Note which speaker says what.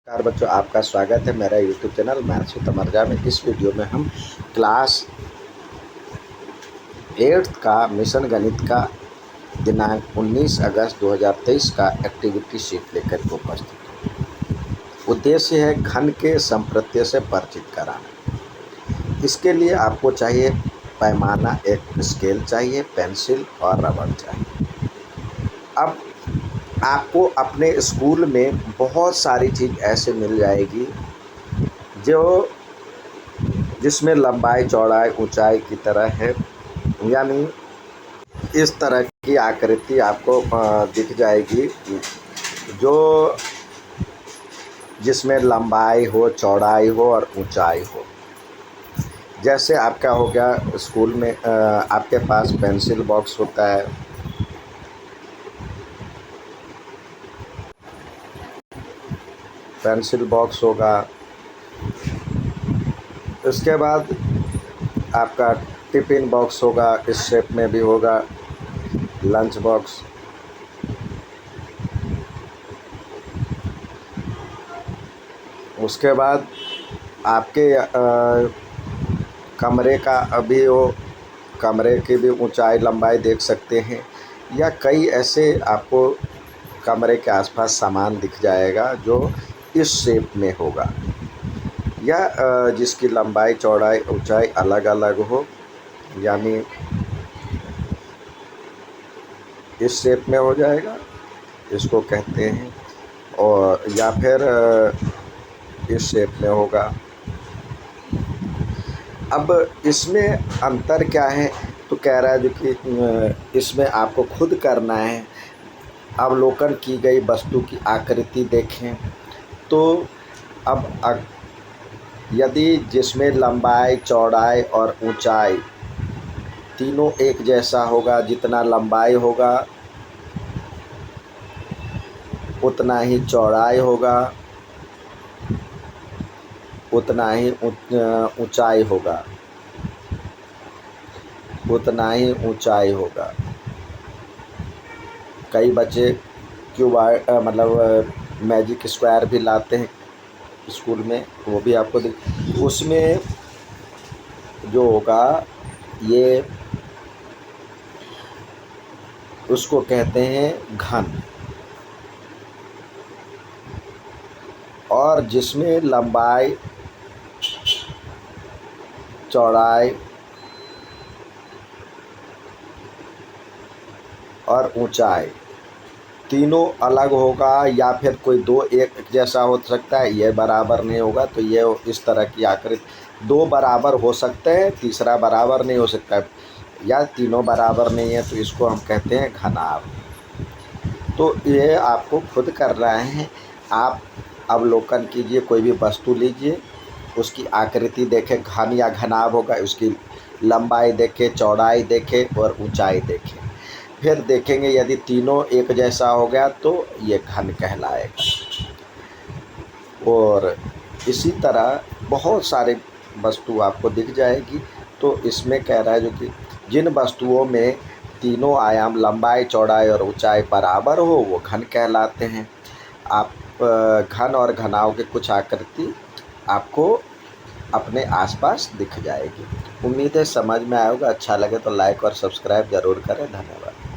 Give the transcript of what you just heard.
Speaker 1: नमस्कार बच्चों, आपका स्वागत है मेरा यूट्यूब चैनल मैथ्स विद तमर्जा में। इस वीडियो में हम क्लास 8th का मिशन गणित का दिनांक 19 अगस्त 2023 का एक्टिविटी शीट लेकर के उपस्थित हैं। उद्देश्य है घन के संप्रत्यय से परिचित कराना। इसके लिए आपको चाहिए पैमाना, एक स्केल चाहिए, पेंसिल और रबड़ चाहिए। अब आपको अपने स्कूल में बहुत सारी चीज़ ऐसे मिल जाएगी जो जिसमें लंबाई चौड़ाई ऊंचाई की तरह है, यानी इस तरह की आकृति आपको दिख जाएगी जो जिसमें लंबाई हो, चौड़ाई हो और ऊंचाई हो। जैसे आपका हो गया स्कूल में आपके पास पेंसिल बॉक्स होता है, पेंसिल बॉक्स होगा। इसके बाद आपका टिफ़िन बॉक्स होगा, इस शेप में भी होगा, लंच बॉक्स। उसके बाद आपके कमरे का अभी वो कमरे की भी ऊंचाई लंबाई देख सकते हैं, या कई ऐसे आपको कमरे के आसपास सामान दिख जाएगा जो इस शेप में होगा, या जिसकी लंबाई चौड़ाई ऊंचाई अलग अलग हो, यानी इस शेप में हो जाएगा, इसको कहते हैं, और या फिर इस शेप में होगा। अब इसमें अंतर क्या है, तो कह रहा है जो कि इसमें आपको खुद करना है। अवलोकन की गई वस्तु की आकृति देखें तो अब यदि जिसमें लंबाई चौड़ाई और ऊंचाई तीनों एक जैसा होगा, जितना लंबाई होगा उतना ही चौड़ाई होगा, उतना ही ऊंचाई होगा, उतना ही ऊंचाई होगा। कई बच्चे क्यूबॉइड मतलब मैजिक स्क्वायर भी लाते हैं स्कूल में, वो भी आपको उसमें जो होगा ये उसको कहते हैं घन, और जिसमें लंबाई चौड़ाई और ऊंचाई तीनों अलग होगा, या फिर कोई दो एक जैसा हो सकता है, ये बराबर नहीं होगा तो ये इस तरह की आकृति। दो बराबर हो सकते हैं, तीसरा बराबर नहीं हो सकता है, या तीनों बराबर नहीं है तो इसको हम कहते हैं घनाभ। तो ये आपको खुद करना है। आप अवलोकन कीजिए, कोई भी वस्तु लीजिए, उसकी आकृति देखें, घन या घनाभ होगा, उसकी लंबाई देखें, चौड़ाई देखें और ऊंचाई देखें। फिर देखेंगे यदि तीनों एक जैसा हो गया तो ये घन कहलाएगा। और इसी तरह बहुत सारे वस्तु आपको दिख जाएगी। तो इसमें कह रहा है जो कि जिन वस्तुओं में तीनों आयाम लंबाई चौड़ाई और ऊंचाई बराबर हो वो घन कहलाते हैं। आप घन और घनाव के कुछ आकृति आपको अपने आसपास दिख जाएगी। उम्मीद है समझ में आएगा। अच्छा लगे तो लाइक और सब्सक्राइब ज़रूर करें। धन्यवाद।